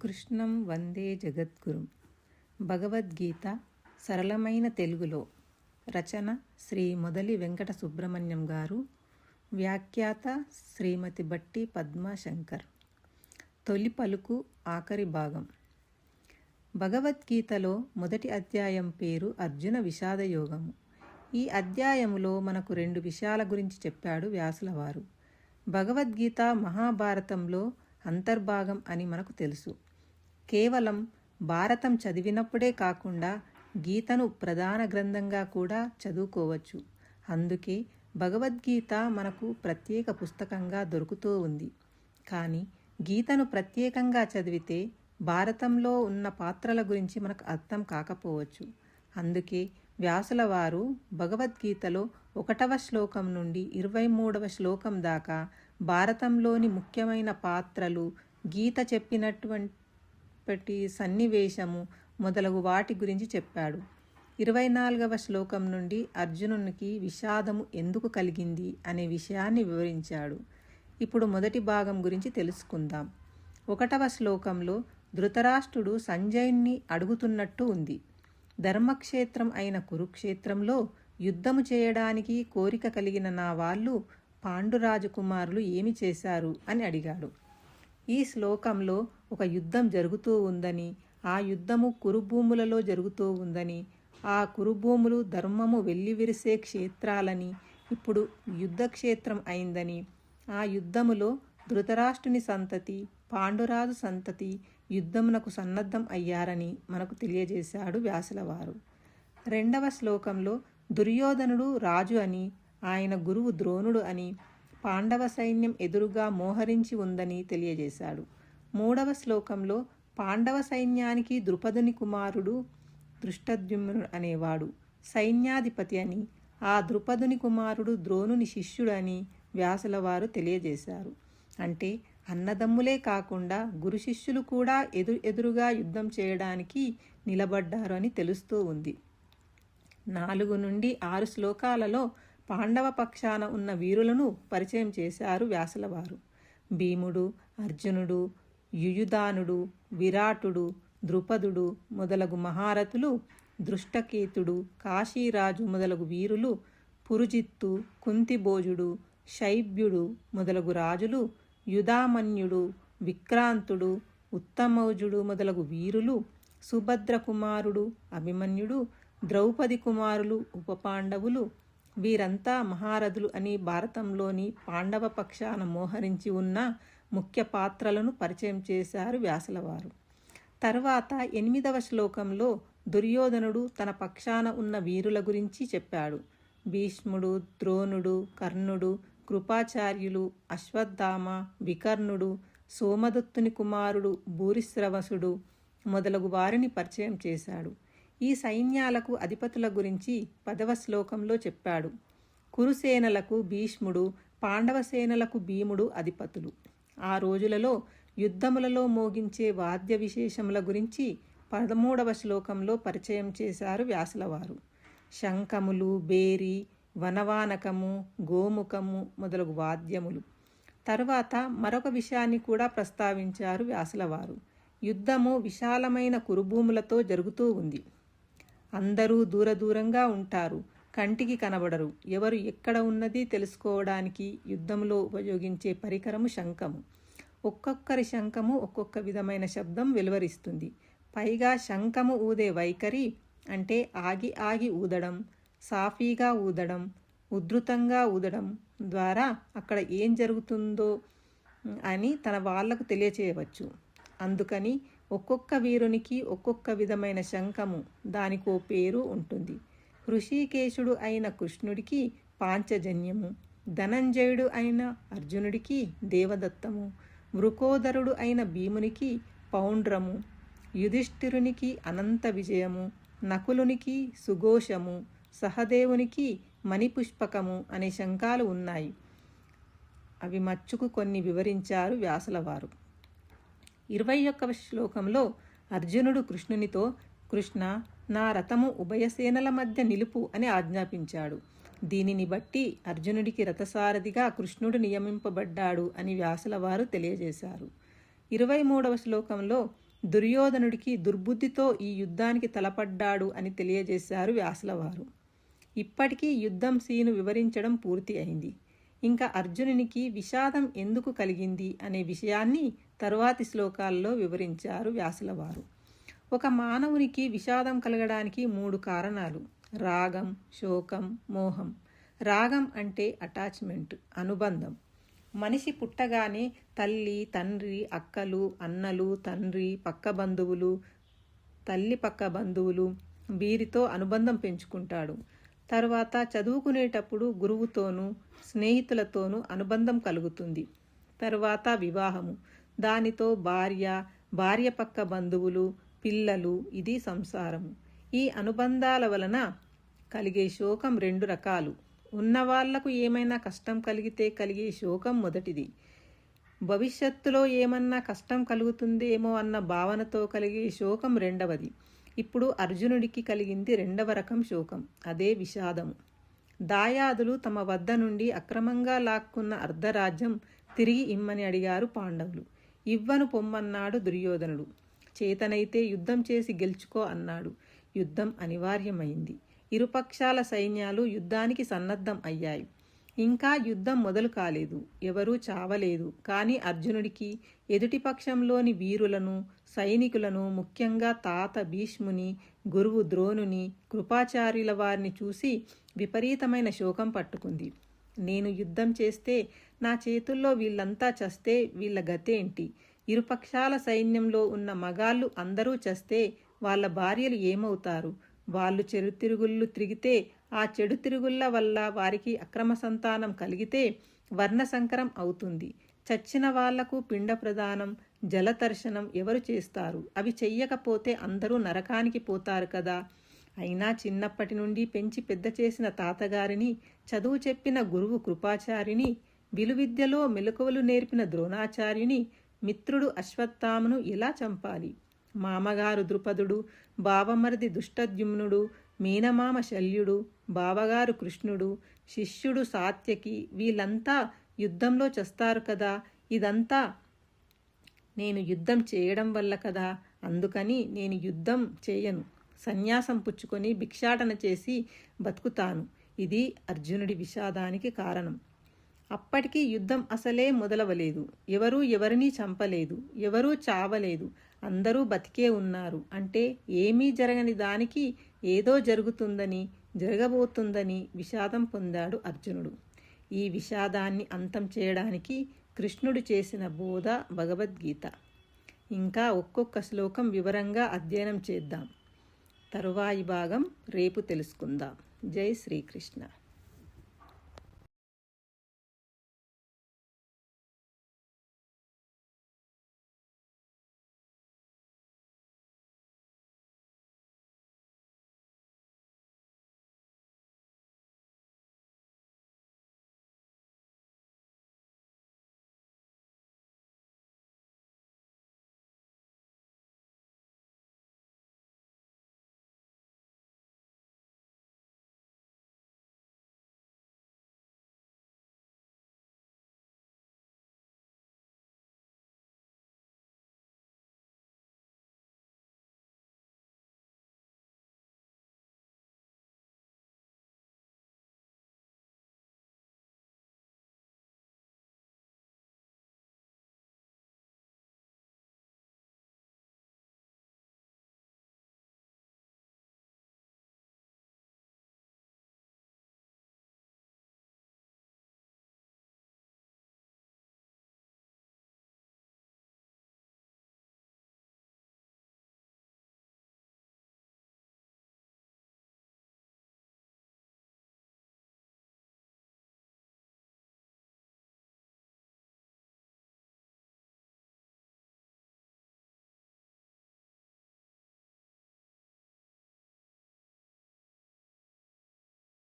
కృష్ణం వందే జగద్గురుం. భగవద్గీత సరళమైన తెలుగులో. రచన శ్రీ మొదలి వెంకట సుబ్రహ్మణ్యం గారు. వ్యాఖ్యాత శ్రీమతి బట్టి పద్మాశంకర్. తొలి పలుకు ఆఖరి భాగం. భగవద్గీతలో మొదటి అధ్యాయం పేరు అర్జున విషాదయోగము. ఈ అధ్యాయములో మనకు రెండు విషయాల గురించి చెప్పాడు వ్యాసుల వారు. భగవద్గీత మహాభారతంలో అంతర్భాగం అని మనకు తెలుసు. కేవలం భారతం చదివినప్పుడే కాకుండా గీతను ప్రధాన గ్రంథంగా కూడా చదువుకోవచ్చు. అందుకే భగవద్గీత మనకు ప్రత్యేక పుస్తకంగా దొరుకుతూ ఉంది. కానీ గీతను ప్రత్యేకంగా చదివితే భారతంలో ఉన్న పాత్రల గురించి మనకు అర్థం కాకపోవచ్చు. అందుకే వ్యాసుల వారు భగవద్గీతలో 1వ శ్లోకం నుండి 23వ శ్లోకం దాకా భారతంలోని ముఖ్యమైన పాత్రలు, గీత చెప్పినటువంటి సన్నివేశము మొదలగు వాటి గురించి చెప్పాడు. 24వ శ్లోకం నుండి అర్జునునికి విషాదము ఎందుకు కలిగింది అనే విషయాన్ని వివరించాడు. ఇప్పుడు మొదటి భాగం గురించి తెలుసుకుందాం. 1వ శ్లోకంలో ధృతరాష్ట్రుడు సంజయుణ్ణి అడుగుతున్నట్టు ఉంది. ధర్మక్షేత్రం అయిన కురుక్షేత్రంలో యుద్ధము చేయడానికి కోరిక కలిగిన నా వాళ్ళు పాండురాజకుమారులు ఏమి చేశారు అని అడిగాడు. ఈ శ్లోకంలో ఒక యుద్ధం జరుగుతూ ఉందని, ఆ యుద్ధము కురుభూములలో జరుగుతూ ఉందని, ఆ కురుభూములు ధర్మము వెల్లివిరిసే క్షేత్రాలని, ఇప్పుడు యుద్ధక్షేత్రం అయిందని, ఆ యుద్ధములో ధృతరాష్ట్రుని సంతతి, పాండురాజు సంతతి యుద్ధమునకు సన్నద్ధం అయ్యారని మనకు తెలియజేశాడు వ్యాసుల వారు. 2వ శ్లోకంలో దుర్యోధనుడు రాజు అని, ఆయన గురువు ద్రోణుడు అని, పాండవ సైన్యం ఎదురుగా మోహరించి ఉందని తెలియజేశాడు. 3వ శ్లోకంలో పాండవ సైన్యానికి ద్రుపదుని కుమారుడు దృష్టద్యుమ్నుడు అనేవాడు సైన్యాధిపతి అని, ఆ ద్రుపదుని కుమారుడు ద్రోణుని శిష్యుడు అని వ్యాసుల వారు తెలియజేశారు. అంటే అన్నదమ్ములే కాకుండా గురు శిష్యులు కూడా ఎదురుగా యుద్ధం చేయడానికి నిలబడ్డారు అని తెలుస్తూ ఉంది. 4 నుండి 6 శ్లోకాలలో పాండవ పక్షాన ఉన్న వీరులను పరిచయం చేశారు వ్యాసుల వారు. భీముడు, అర్జునుడు, యుయుధానుడు, విరాటుడు, ద్రుపదుడు మొదలగు మహారథులు, దృష్టకేతుడు, కాశీరాజు మొదలగు వీరులు, పురుజిత్తు, కుంతిభోజుడు, శైబ్యుడు మొదలగు రాజులు, యుధామన్యుడు, విక్రాంతుడు, ఉత్తమౌజుడు మొదలగు వీరులు, సుభద్ర కుమారుడు అభిమన్యుడు, ద్రౌపది కుమారులు ఉపపాండవులు, వీరంతా మహారథులు అని భారతంలోని పాండవ పక్షాన మోహరించి ఉన్న ముఖ్య పాత్రలను పరిచయం చేశారు వ్యాసుల వారు. తర్వాత 8వ శ్లోకంలో దుర్యోధనుడు తన పక్షాన ఉన్న వీరుల గురించి చెప్పాడు. భీష్ముడు, ద్రోణుడు, కర్ణుడు, కృపాచార్యులు, అశ్వత్థామ, వికర్ణుడు, సోమదత్తుని కుమారుడు భూరిశ్రవసుడు మొదలగు వారిని పరిచయం చేశాడు. ఈ సైన్యాలకు అధిపతుల గురించి 10వ శ్లోకంలో చెప్పాడు. కురుసేనలకు భీష్ముడు, పాండవ సేనలకు భీముడు అధిపతులు. ఆ రోజులలో యుద్ధములలో మోగించే వాద్య విశేషముల గురించి 13వ శ్లోకంలో పరిచయం చేశారు వ్యాసుల వారు. శంఖములు, బేరి, వనవానకము, గోముఖము మొదలగు వాద్యములు. తరువాత మరొక విషయాన్ని కూడా ప్రస్తావించారు వ్యాసుల వారు. యుద్ధము విశాలమైన కురుభూములతో జరుగుతూ ఉంది. అందరూ దూరంగా ఉంటారు, కంటికి కనబడరు. ఎవరు ఎక్కడ ఉన్నది తెలుసుకోవడానికి యుద్ధంలో ఉపయోగించే పరికరము శంఖము. ఒక్కొక్కరి శంఖము ఒక్కొక్క విధమైన శబ్దం వెలువరిస్తుంది. పైగా శంఖము ఊదే వైఖరి అంటే ఆగి ఆగి ఊదడం, సాఫీగా ఊదడం, ఉధృతంగా ఊదడం ద్వారా అక్కడ ఏం జరుగుతుందో అని తన వాళ్లకు తెలియచేయవచ్చు. అందుకని ఒక్కొక్క వీరునికి ఒక్కొక్క విధమైన శంఖము, దానికో పేరు ఉంటుంది. హృషికేశుడు అయిన కృష్ణుడికి పాంచజన్యము, ధనంజయుడు అయిన అర్జునుడికి దేవదత్తము, వృకోదరుడు అయిన భీమునికి పౌండ్రము, యుధిష్ఠిరునికి అనంత విజయము, నకులునికి సుఘోషము, సహదేవునికి మణిపుష్పకము అనే శంఖాలు ఉన్నాయి. అవి మచ్చుకు కొన్ని వివరించారు వ్యాసుల వారు. 21వ శ్లోకంలో అర్జునుడు కృష్ణునితో, కృష్ణ, నా రథము ఉభయసేనల మధ్య నిలుపు అని ఆజ్ఞాపించాడు. దీనిని బట్టి అర్జునుడికి రథసారథిగా కృష్ణుడు నియమింపబడ్డాడు అని వ్యాసుల వారు తెలియజేశారు. 23వ శ్లోకంలో దుర్యోధనుడికి దుర్బుద్ధితో ఈ యుద్ధానికి తలపడ్డాడు అని తెలియజేశారు వ్యాసులవారు. ఇప్పటికీ యుద్ధం సీను వివరించడం పూర్తి అయింది. ఇంకా అర్జునునికి విషాదం ఎందుకు కలిగింది అనే విషయాన్ని తరువాతి శ్లోకాల్లో వివరించారు వ్యాసులవారు. ఒక మానవునికి విషాదం కలగడానికి 3 కారణాలు: రాగం, శోకం, మోహం. రాగం అంటే అటాచ్మెంట్, అనుబంధం. మనిషి పుట్టగానే తల్లి, తండ్రి, అక్కలు, అన్నలు, తండ్రి, పక్క బంధువులు, తల్లి పక్క బంధువులు వీరితో అనుబంధం పెంచుకుంటాడు. తర్వాత చదువుకునేటప్పుడు గురువుతోనూ స్నేహితులతోనూ అనుబంధం కలుగుతుంది. తర్వాత వివాహము, దానితో భార్య పక్క బంధువులు, పిల్లలు, ఇది సంసారము. ఈ అనుబంధాల వలన కలిగే శోకం 2 రకాలు. ఉన్నవాళ్లకు ఏమైనా కష్టం కలిగితే కలిగే శోకం మొదటిది. భవిష్యత్తులో ఏమన్నా కష్టం కలుగుతుందేమో అన్న భావనతో కలిగే శోకం రెండవది. ఇప్పుడు అర్జునుడికి కలిగింది 2వ రకం శోకం, అదే విషాదము. దాయాదులు తమ వద్ద నుండి అక్రమంగా లాక్కున్న అర్ధరాజ్యం తిరిగి ఇమ్మని అడిగారు పాండవులు. ఇవ్వను పొమ్మన్నాడు దుర్యోధనుడు. చేతనైతే యుద్ధం చేసి గెలుచుకో అన్నాడు. యుద్ధం అనివార్యమైంది. ఇరుపక్షాల సైన్యాలు యుద్ధానికి సన్నద్ధం అయ్యాయి. ఇంకా యుద్ధం మొదలు కాలేదు, ఎవరూ చావలేదు. కానీ అర్జునుడికి ఎదుటిపక్షంలోని వీరులను, సైనికులను, ముఖ్యంగా తాత భీష్ముని, గురువు ద్రోణుని, కృపాచార్యుల వారిని చూసి విపరీతమైన శోకం పట్టుకుంది. నేను యుద్ధం చేస్తే నా చేతుల్లో వీళ్ళంతా చస్తే వీళ్ళ గతేంటి? ఇరుపక్షాల సైన్యంలో ఉన్న మగాళ్ళు అందరూ చస్తే వాళ్ళ భార్యలు ఏమవుతారు? వాళ్ళు చెడు తిరుగుళ్ళు తిరిగితే ఆ చెడు తిరుగుళ్ళ వల్ల వారికి అక్రమ సంతానం కలిగితే వర్ణసంకరం అవుతుంది. చచ్చిన వాళ్లకు పిండ ప్రదానం, జలదర్శనం ఎవరు చేస్తారు? అవి చెయ్యకపోతే అందరూ నరకానికి పోతారు కదా. అయినా చిన్నప్పటి నుండి పెంచి పెద్ద చేసిన తాతగారిని, చదువు చెప్పిన గురువు కృపాచార్యుని, విలువిద్యలో మెలకువలు నేర్పిన ద్రోణాచార్యుని, మిత్రుడు అశ్వత్థామను ఎలా చంపాలి? మామగారు ద్రుపదుడు, బావమరిది దుష్టద్యుమ్నుడు, మీనమామ శల్యుడు, బావగారు కృష్ణుడు, శిష్యుడు సాత్యకి, వీళ్ళంతా యుద్ధంలో చస్తారు కదా. ఇదంతా నేను యుద్ధం చేయడం వల్ల కదా. అందుకని నేను యుద్ధం చేయను, సన్యాసం పుచ్చుకొని భిక్షాటన చేసి బతుకుతాను. ఇది అర్జునుడి విషాదానికి కారణం. అప్పటికీ యుద్ధం అసలే మొదలవలేదు. ఎవరూ ఎవరినీ చంపలేదు, ఎవరూ చావలేదు, అందరూ బతికే ఉన్నారు. అంటే ఏమీ జరగని దానికి ఏదో జరుగుతుందని, జరగబోతుందని విషాదం పొందాడు అర్జునుడు. ఈ విషాదాన్ని అంతం చేయడానికి కృష్ణుడు చేసిన బోధ భగవద్గీత. ఇంకా ఒక్కొక్క శ్లోకం వివరంగా అధ్యయనం చేద్దాం. తరువాయి భాగం రేపు తెలుసుకుందాం. జై శ్రీకృష్ణ.